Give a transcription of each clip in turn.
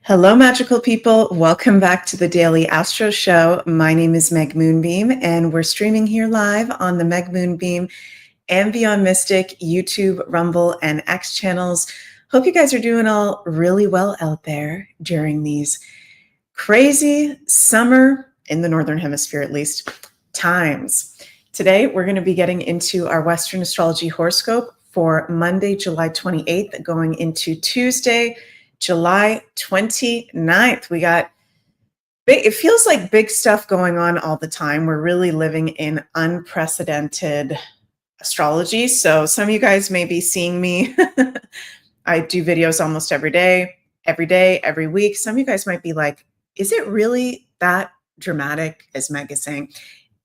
Hello, magical people. Welcome back to the Daily Astro Show. My name is Meg Moonbeam, and we're streaming here live on the Meg Moonbeam and Beyond Mystic YouTube, Rumble, and X channels. Hope you guys are doing all really well out there during these crazy summer, in the Northern Hemisphere at least, times. Today, we're going to be getting into our Western astrology horoscope for Monday, July 28th, going into Tuesday, July 29th. We got big, it feels like big stuff going on all the time. We're really living in unprecedented astrology. So some of you guys may be seeing me. I do videos almost every day, every week. Some of you guys might be like, is it really that dramatic as Meg is saying?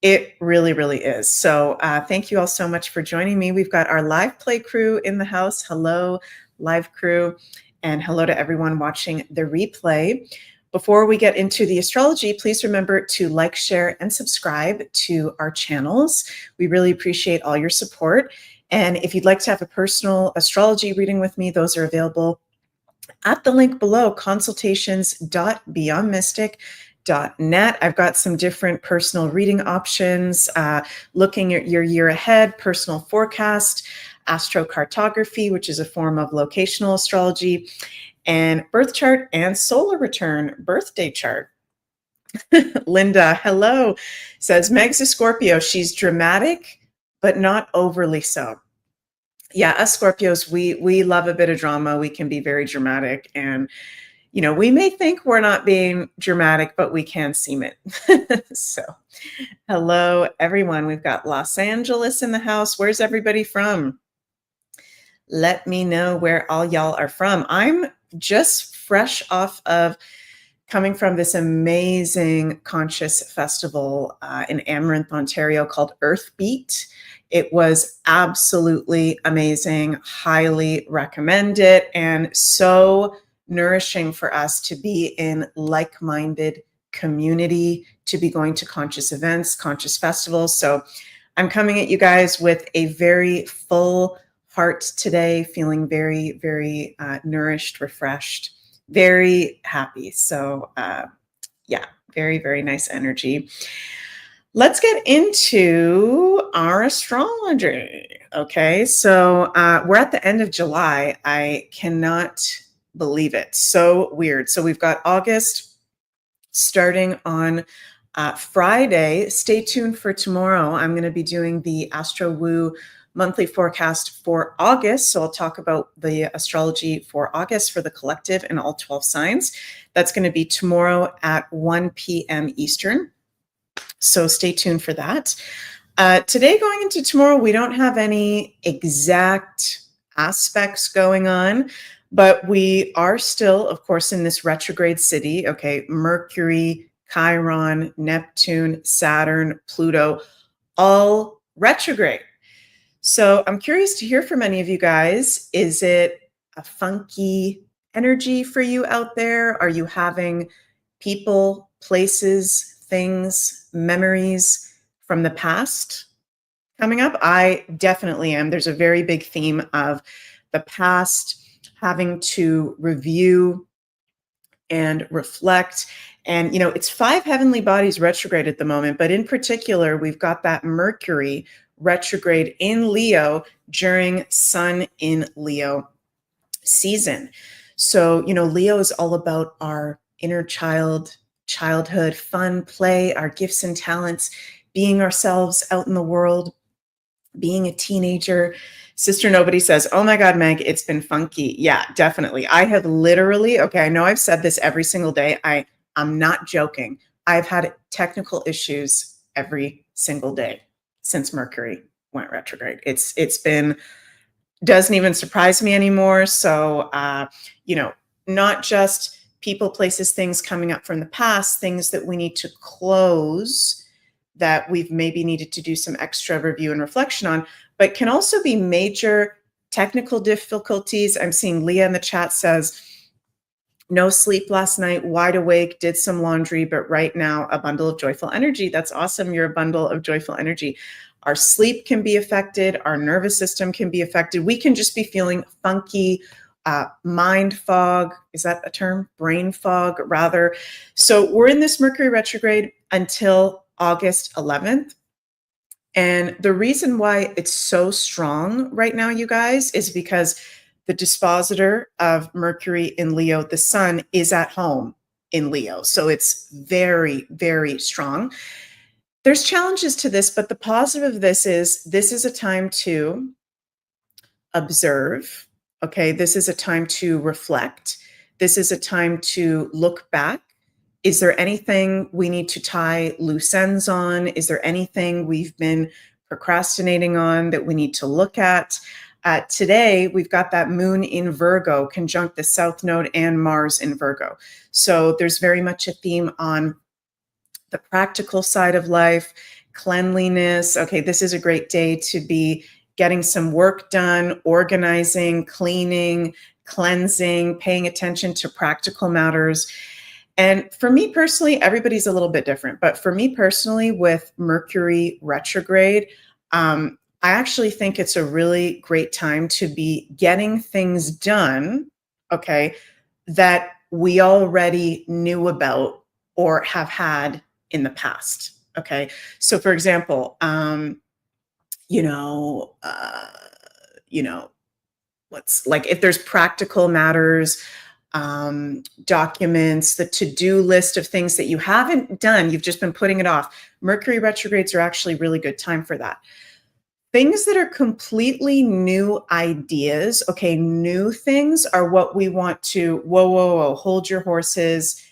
It really, really is. So thank you all so much for joining me. We've got our live play crew in the house. Hello, live crew. And hello to everyone watching the replay. Before we get into the astrology, please remember to like, share, and subscribe to our channels. We really appreciate all your support. And if you'd like to have a personal astrology reading with me, those are available at the link below, consultations.beyondmystic.net. I've got some different personal reading options, looking at your year ahead, personal forecast, astrocartography, which is a form of locational astrology, and birth chart and solar return birthday chart. Linda, hello, says Meg's a Scorpio. She's dramatic, but not overly so. Yeah, us Scorpios, we love a bit of drama. We can be very dramatic, and we may think we're not being dramatic, but we can seem it. So, hello, everyone. We've got Los Angeles in the house. Where's everybody from? Let me know where all y'all are from. I'm just fresh off of coming from this amazing conscious festival in Amaranth, Ontario called Earth Beat. It was absolutely amazing. Highly recommend it. And so nourishing for us to be in like-minded community, to be going to conscious events, conscious festivals. So I'm coming at you guys with a very full heart today, feeling very, very nourished, refreshed, very happy. So yeah, very, very nice energy. Let's get into our astrology. Okay, so we're at the end of July. I cannot believe it. So weird. So we've got August starting on Friday. Stay tuned for tomorrow. I'm going to be doing the Astro Woo monthly forecast for August. So I'll talk about the astrology for August for the collective and all 12 signs. That's going to be tomorrow at 1 p.m. Eastern. So stay tuned for that. Today going into tomorrow, we don't have any exact aspects going on, but we are still, of course, in this retrograde city. Okay, Mercury, Chiron, Neptune, Saturn, Pluto, all retrograde. So I'm curious to hear from any of you guys. Is it a funky energy for you out there? Are you having people, places, things, memories from the past coming up? I definitely am. There's a very big theme of the past, having to review and reflect. And, it's 5 heavenly bodies retrograde at the moment, but in particular, we've got that Mercury retrograde in Leo during Sun in Leo season. So, Leo is all about our inner childhood, fun, play, our gifts and talents, being ourselves out in the world, being a teenager. Sister Nobody says, oh my God, Meg, it's been funky. Yeah, definitely. I have literally, okay, I know I've said this every single day. I'm not joking. I've had technical issues every single day since Mercury went retrograde. It's been, doesn't even surprise me anymore. So, not just people, places, things coming up from the past, things that we need to close that we've maybe needed to do some extra review and reflection on, but can also be major technical difficulties. I'm seeing Leah in the chat says, no sleep last night, wide awake, did some laundry, but right now a bundle of joyful energy. That's awesome. You're a bundle of joyful energy. Our sleep can be affected. Our nervous system can be affected. We can just be feeling funky mind fog. Is that a term? Brain fog, rather. So we're in this Mercury retrograde until August 11th. And the reason why it's so strong right now, you guys, is because the dispositor of Mercury in Leo, the sun, is at home in Leo. So it's very, very strong. There's challenges to this, but the positive of this is a time to observe. Okay, this is a time to reflect. This is a time to look back. Is there anything we need to tie loose ends on? Is there anything we've been procrastinating on that we need to look at? Today, we've got that moon in Virgo conjunct the South Node and Mars in Virgo. So there's very much a theme on the practical side of life, cleanliness. Okay, this is a great day to be getting some work done, organizing, cleaning, cleansing, paying attention to practical matters. And for me personally, everybody's a little bit different. But for me personally, with Mercury retrograde, I actually think it's a really great time to be getting things done, okay, that we already knew about or have had in the past. Okay. So for example, what's like, if there's practical matters, documents, the to-do list of things that you haven't done, you've just been putting it off. Mercury retrogrades are actually really good time for that. Things that are completely new ideas, okay, new things are what we want to, whoa, hold your horses,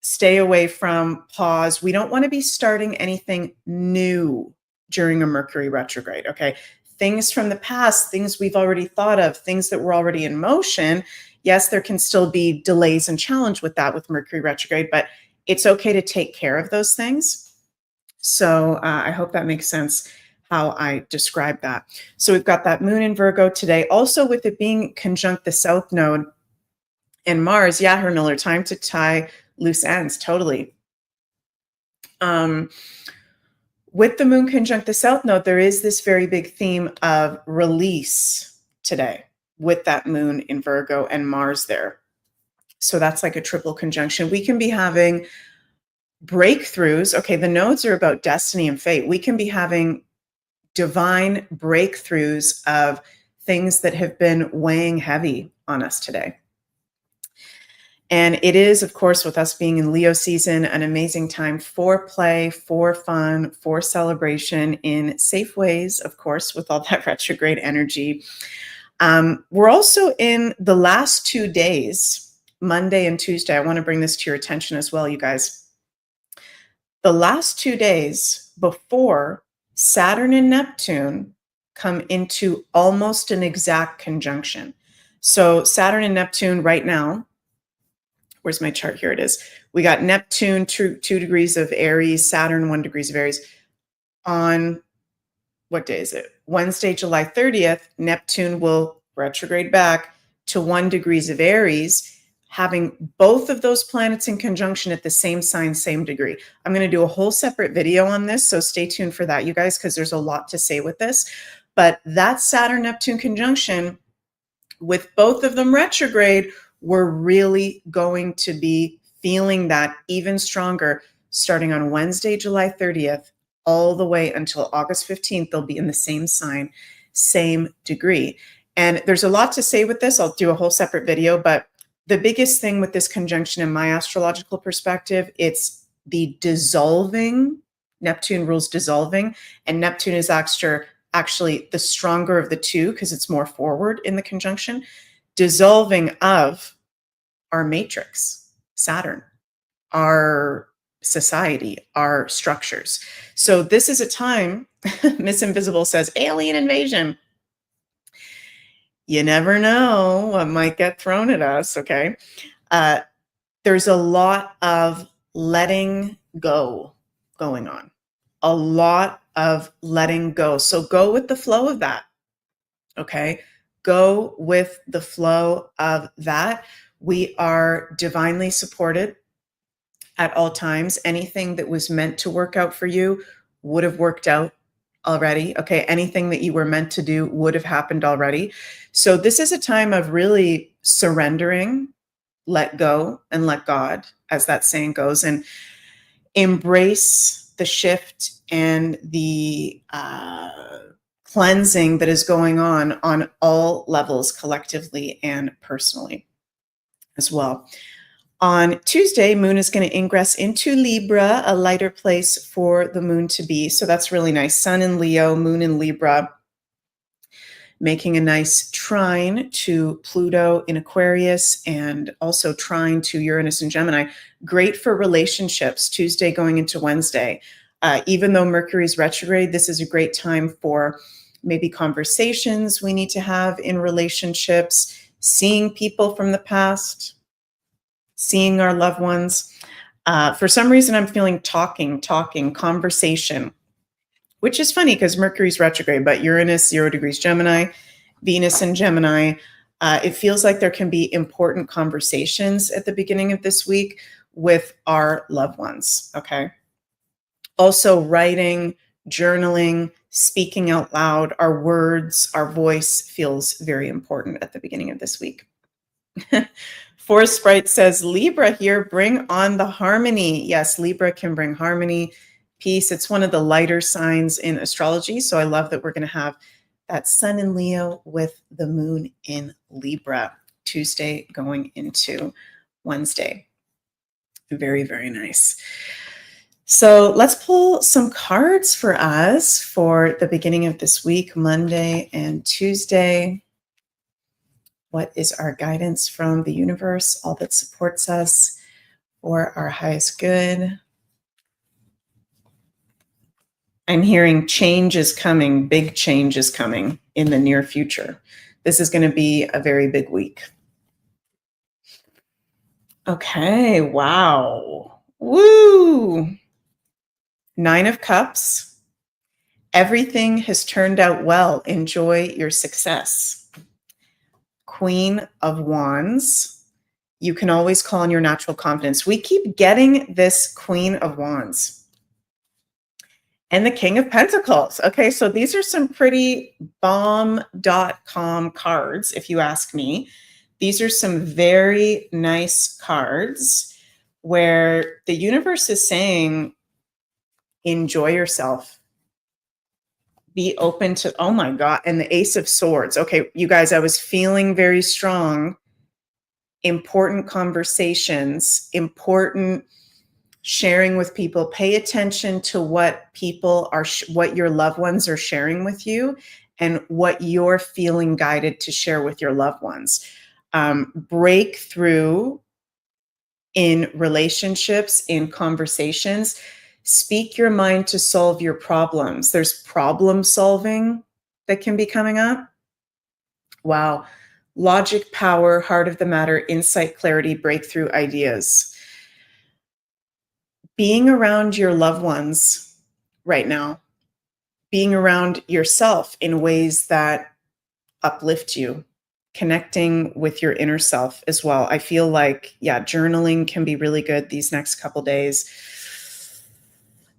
stay away from, pause. We don't want to be starting anything new during a Mercury retrograde, okay? Things from the past, things we've already thought of, things that were already in motion. Yes, there can still be delays and challenge with that with Mercury retrograde, but it's okay to take care of those things. So I hope that makes sense how I describe that. So we've got that moon in Virgo today. Also with it being conjunct the South Node and Mars, yeah, Herr Miller, time to tie loose ends, totally. With the moon conjunct the South Node, there is this very big theme of release today with that moon in Virgo and Mars there. So that's like a triple conjunction. We can be having breakthroughs. Okay, the nodes are about destiny and fate. We can be having divine breakthroughs of things that have been weighing heavy on us today. And it is, of course, with us being in Leo season, an amazing time for play, for fun, for celebration in safe ways, of course, with all that retrograde energy. We're also in the last 2 days, Monday and Tuesday. I want to bring this to your attention as well, you guys. The last 2 days before Saturn and Neptune come into almost an exact conjunction. So Saturn and Neptune right now, where's my chart? Here it is. We got Neptune, 2 degrees of Aries, Saturn, 1 degree of Aries. On what day is it? Wednesday, July 30th, Neptune will retrograde back to 1 degrees of Aries, having both of those planets in conjunction at the same sign, same degree. I'm going to do a whole separate video on this, so stay tuned for that, you guys, because there's a lot to say with this. But that Saturn-Neptune conjunction, with both of them retrograde, we're really going to be feeling that even stronger starting on Wednesday, July 30th, all the way until August 15th. They'll be in the same sign, same degree. And there's a lot to say with this. I'll do a whole separate video, but the biggest thing with this conjunction in my astrological perspective, it's the dissolving. Neptune rules dissolving, and Neptune is actually the stronger of the two because it's more forward in the conjunction. Dissolving of our matrix, Saturn, our society, our structures. So this is a time, Miss Invisible says, alien invasion. You never know what might get thrown at us, okay? There's a lot of letting go going on. A lot of letting go. So go with the flow of that, okay? Go with the flow of that. We are divinely supported at all times. Anything that was meant to work out for you would have worked out already. Okay. Anything that you were meant to do would have happened already. So this is a time of really surrendering, let go and let God, as that saying goes, and embrace the shift and the cleansing that is going on all levels, collectively and personally as well. On Tuesday, Moon is going to ingress into Libra, a lighter place for the Moon to be. So that's really nice. Sun in Leo, Moon in Libra, making a nice trine to Pluto in Aquarius, and also trine to Uranus in Gemini. Great for relationships, Tuesday going into Wednesday. Even though Mercury's retrograde, this is a great time for maybe conversations we need to have in relationships, seeing people from the past, seeing our loved ones. For some reason, I'm feeling talking, conversation, which is funny because Mercury's retrograde, but Uranus, 0 degrees Gemini, Venus in Gemini. It feels like there can be important conversations at the beginning of this week with our loved ones, okay? Also, writing, journaling, speaking out loud, our words, our voice feels very important at the beginning of this week. Forest Sprite says, Libra here, bring on the harmony. Yes, Libra can bring harmony, peace. It's one of the lighter signs in astrology. So I love that we're going to have that Sun in Leo with the Moon in Libra, Tuesday going into Wednesday. Very, very nice. So let's pull some cards for us for the beginning of this week, Monday and Tuesday. What is our guidance from the universe, all that supports us for our highest good? I'm hearing change is coming, big change is coming in the near future. This is going to be a very big week. Okay, wow. Woo! 9 of Cups. Everything has turned out well. Enjoy your success. Queen of Wands. You can always call on your natural confidence. We keep getting this Queen of Wands. And the King of Pentacles. Okay, so these are some pretty bomb.com cards, if you ask me. These are some very nice cards where the universe is saying, enjoy yourself. Be open to, oh my God, and the Ace of Swords. Okay, you guys, I was feeling very strong. Important conversations, important sharing with people. Pay attention to what people are, what your loved ones are sharing with you and what you're feeling guided to share with your loved ones. Breakthrough in relationships, in conversations. Speak your mind to solve your problems. There's problem solving that can be coming up. Wow. Logic, power, heart of the matter, insight, clarity, breakthrough ideas. Being around your loved ones right now, being around yourself in ways that uplift you, connecting with your inner self as well. I feel like, yeah, journaling can be really good these next couple days.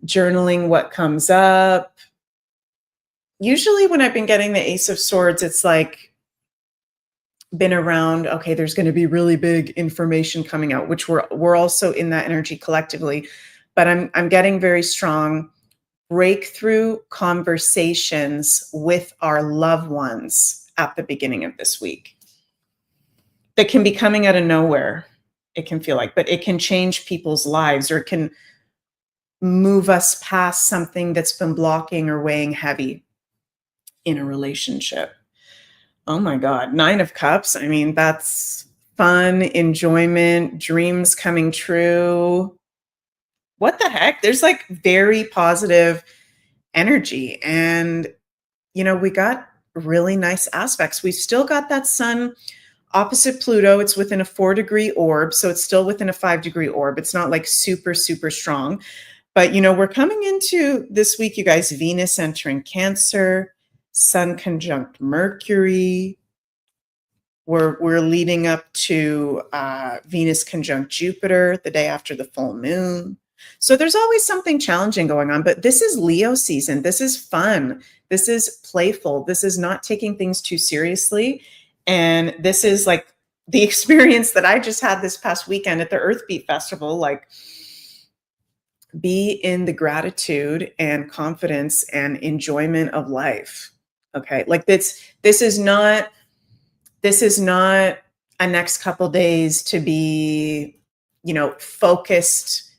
Journaling what comes up. Usually when I've been getting the Ace of Swords, it's like been around, okay, there's going to be really big information coming out, which we're also in that energy collectively. But I'm getting very strong breakthrough conversations with our loved ones at the beginning of this week that can be coming out of nowhere. It can feel like, but it can change people's lives, or it can move us past something that's been blocking or weighing heavy in a relationship. Oh my God, 9 of Cups. I mean, that's fun, enjoyment, dreams coming true. What the heck? There's like very positive energy. And, you know, we got really nice aspects. We've still got that Sun opposite Pluto. It's within a 4-degree orb. So it's still within a 5-degree orb. It's not like super, super strong. But, you know, we're coming into this week, you guys, Venus entering Cancer, Sun conjunct Mercury. We're leading up to Venus conjunct Jupiter the day after the full moon. So there's always something challenging going on, but this is Leo season. This is fun. This is playful. This is not taking things too seriously. And this is like the experience that I just had this past weekend at the Earth Beat Festival, like, be in the gratitude and confidence and enjoyment of life. Okay. Like this is not a next couple days to be, focused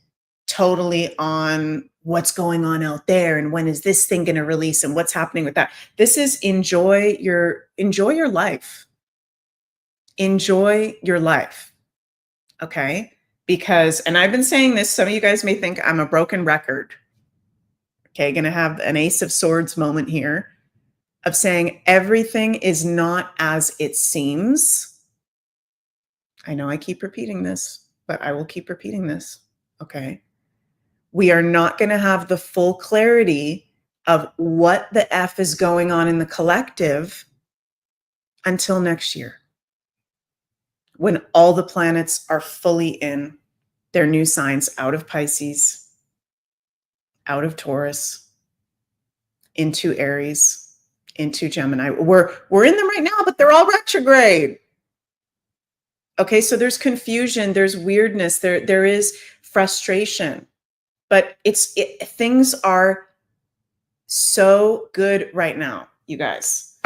totally on what's going on out there and when is this thing going to release and what's happening with that. This is enjoy your life. Enjoy your life. Okay? Because, and I've been saying this, some of you guys may think I'm a broken record. Okay, going to have an Ace of Swords moment here of saying everything is not as it seems. I know I keep repeating this, but I will keep repeating this. Okay. We are not going to have the full clarity of what the F is going on in the collective until next year, when all the planets are fully in their new signs, out of Pisces, out of Taurus, into Aries, into Gemini. We're in them right now, but they're all retrograde. Okay, so there's confusion, there's weirdness, there is frustration, but things are so good right now, you guys.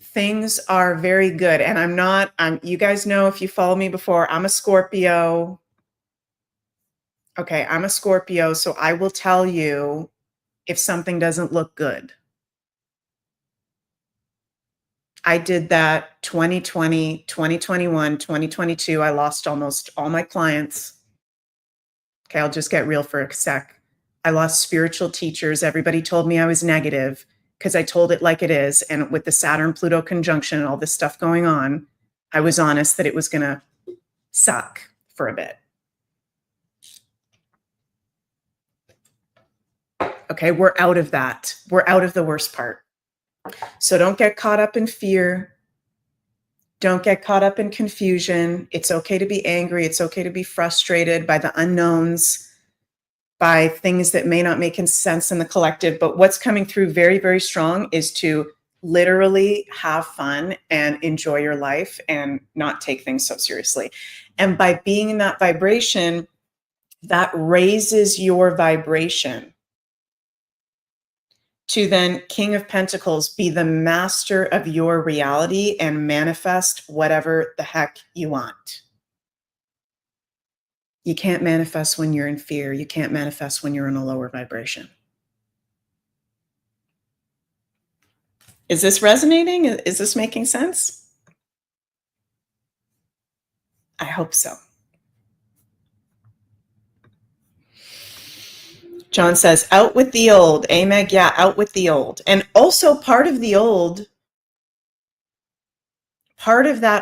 Things are very good, and you guys know, if you follow me before, I'm a Scorpio. Okay, I'm a Scorpio, so I will tell you if something doesn't look good. I did that 2020, 2021, 2022. I lost almost all my clients. Okay, I'll just get real for a sec. I lost spiritual teachers. Everybody told me I was negative because I told it like it is. And with the Saturn-Pluto conjunction and all this stuff going on, I was honest that it was going to suck for a bit. Okay, we're out of that. We're out of the worst part. So don't get caught up in fear. Don't get caught up in confusion. It's okay to be angry. It's okay to be frustrated by the unknowns, by things that may not make sense in the collective. But what's coming through very, very strong is to literally have fun and enjoy your life and not take things so seriously. And by being in that vibration, that raises your vibration to then, King of Pentacles, be the master of your reality and manifest whatever the heck you want. You can't manifest when you're in fear. You can't manifest when you're in a lower vibration. Is this resonating? Is this making sense? I hope so. John says, out with the old. MEG, yeah, out with the old. And also part of that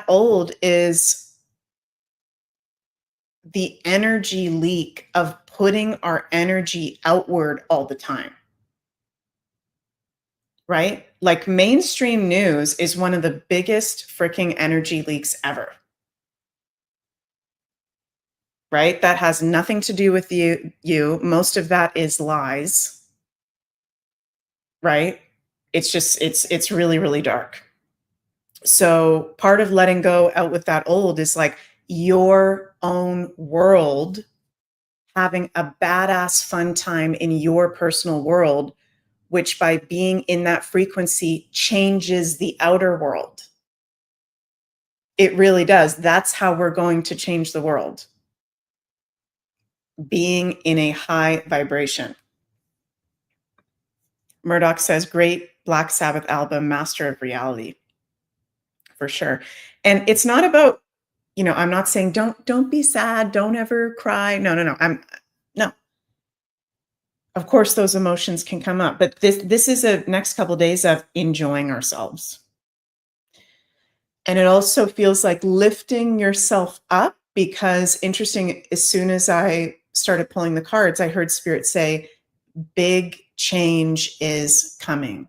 old is the energy leak of putting our energy outward all the time. Right? Like, mainstream news is one of the biggest freaking energy leaks ever. Right? That has nothing to do with you. Most of that is lies. Right? It's really, really dark. So part of letting go out with that old is like your own world, having a badass fun time in your personal world, which by being in that frequency changes the outer world. It really does. That's how we're going to change the world. Being in a high vibration. Murdoch says, great Black Sabbath album, Master of Reality. For sure. And it's not about, I'm not saying don't be sad, don't ever cry. No. No. Of course those emotions can come up, but this is a next couple of days of enjoying ourselves. And it also feels like lifting yourself up, because interesting, as soon as I started pulling the cards, I heard Spirit say, big change is coming.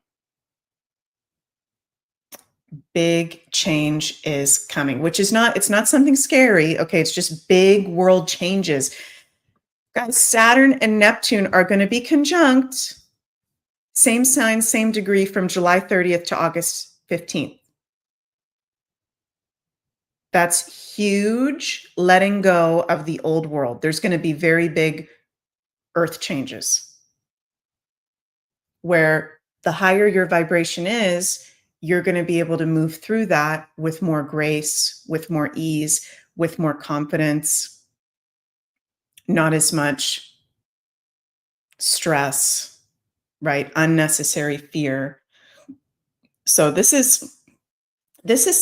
Big change is coming, which is it's not something scary. Okay. It's just big world changes. Guys, Saturn and Neptune are going to be conjunct, same sign, same degree, from July 30th to August 15th. That's huge letting go of the old world. There's going to be very big earth changes where the higher your vibration is, you're going to be able to move through that with more grace, with more ease, with more confidence, not as much stress, right? Unnecessary fear. So this is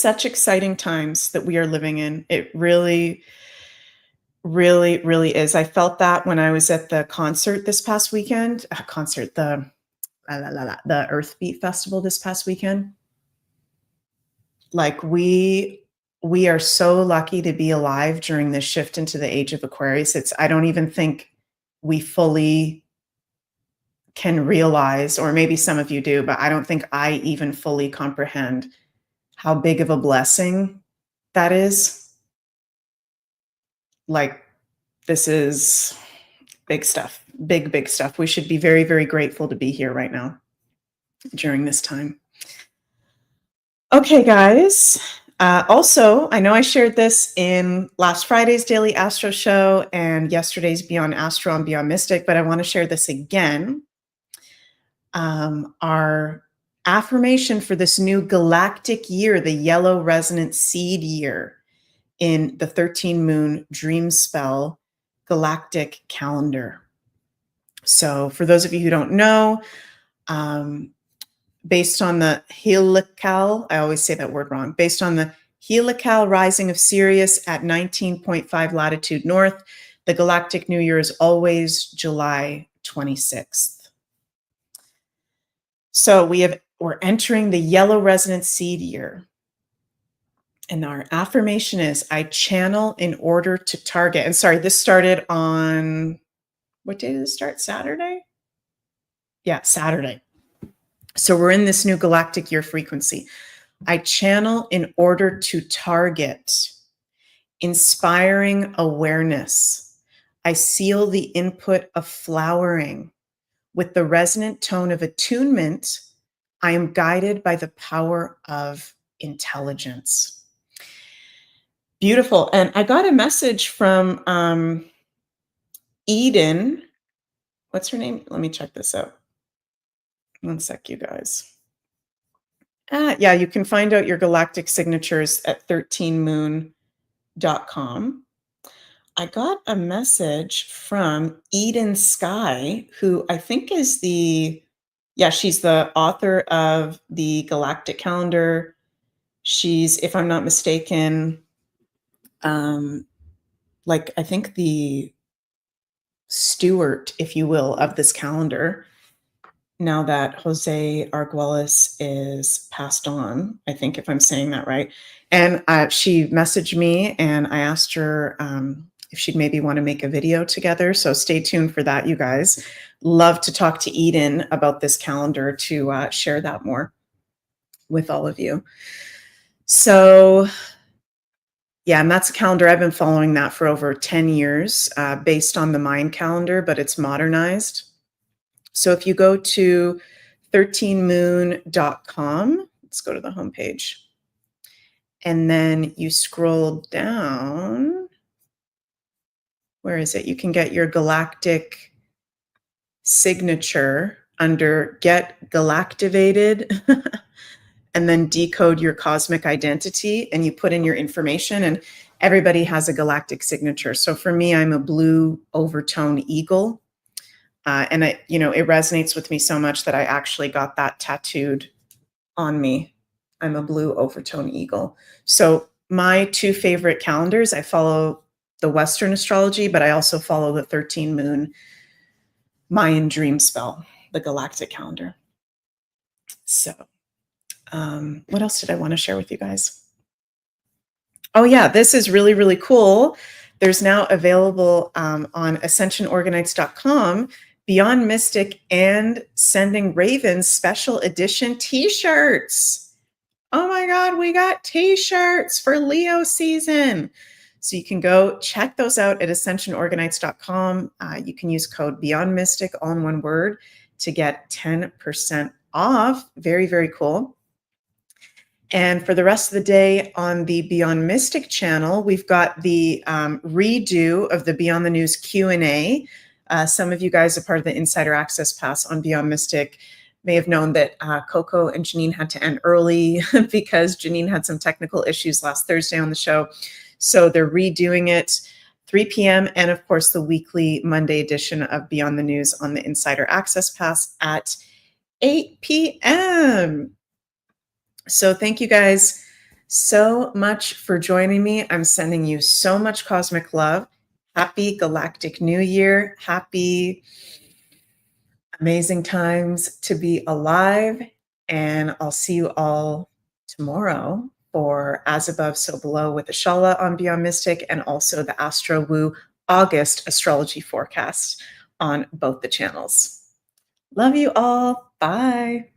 such exciting times that we are living in. It really, really, really is. I felt that when I was at the concert this past weekend, the Earth Beat Festival this past weekend. Like we are so lucky to be alive during this shift into the age of Aquarius. I don't even think we fully can realize, or maybe some of you do, but I don't think I even fully comprehend how big of a blessing that is. Like, this is big stuff, big stuff. We should be very, very grateful to be here right now during this time. Okay, guys. Also, I know I shared this in last Friday's Daily Astro Show and yesterday's Beyond Astro and Beyond Mystic, but I want to share this again. Our affirmation for this new galactic year, the yellow resonant seed year in the 13 moon dream spell galactic calendar. So for those of you who don't know, based on the helical, I always say that word wrong, based on the helical rising of Sirius at 19.5 latitude north, the galactic new year is always July 26th. So we're entering the yellow resonant seed year. And our affirmation is, I channel in order to target. And sorry, this started on, what day did it start? Saturday? Yeah, Saturday. So we're in this new galactic year frequency. I channel in order to target inspiring awareness. I seal the input of flowering. With the resonant tone of attunement, I am guided by the power of intelligence. Beautiful. And I got a message from Eden. What's her name? Let me check this out. One sec, you guys. Yeah, you can find out your galactic signatures at 13moon.com. I got a message from Eden Sky, who I think is she's the author of the Galactic Calendar. She's, if I'm not mistaken, I think the steward, if you will, of this calendar. Now that Jose Arguelles is passed on, I think, if I'm saying that right. And she messaged me and I asked her if she'd maybe want to make a video together. So stay tuned for that, you guys. Love to talk to Eden about this calendar to share that more with all of you. So yeah, and that's a calendar. I've been following that for over 10 years based on the Mayan calendar, but it's modernized. So if you go to 13moon.com, let's go to the homepage. And then you scroll down. Where is it? You can get your galactic signature under Get Galactivated and then decode your cosmic identity. And you put in your information, and everybody has a galactic signature. So for me, I'm a blue overtone eagle. And it resonates with me so much that I actually got that tattooed on me. I'm a blue overtone eagle. So my two favorite calendars, I follow the Western astrology, but I also follow the 13 moon Mayan dream spell, the galactic calendar. So what else did I want to share with you guys? Oh yeah, this is really, really cool. There's now available on ascensionorganites.com Beyond Mystic and Sending Ravens special edition t-shirts. Oh my God, we got t-shirts for Leo season. So you can go check those out at ascensionorganites.com. You can use code Beyond Mystic, all in one word, to get 10% off. Very, very cool. And for the rest of the day on the Beyond Mystic channel, we've got the redo of the Beyond the News Q&A. Some of you guys are part of the Insider Access Pass on Beyond Mystic may have known that Coco and Janine had to end early because Janine had some technical issues last Thursday on the show. So they're redoing it 3 p.m. and of course the weekly Monday edition of Beyond the News on the Insider Access Pass at 8 p.m. So thank you guys so much for joining me. I'm sending you so much cosmic love. Happy Galactic New Year. Happy amazing times to be alive. And I'll see you all tomorrow for As Above, So Below with Ashala on Beyond Mystic, and also the Astro Woo August astrology forecast on both the channels. Love you all. Bye.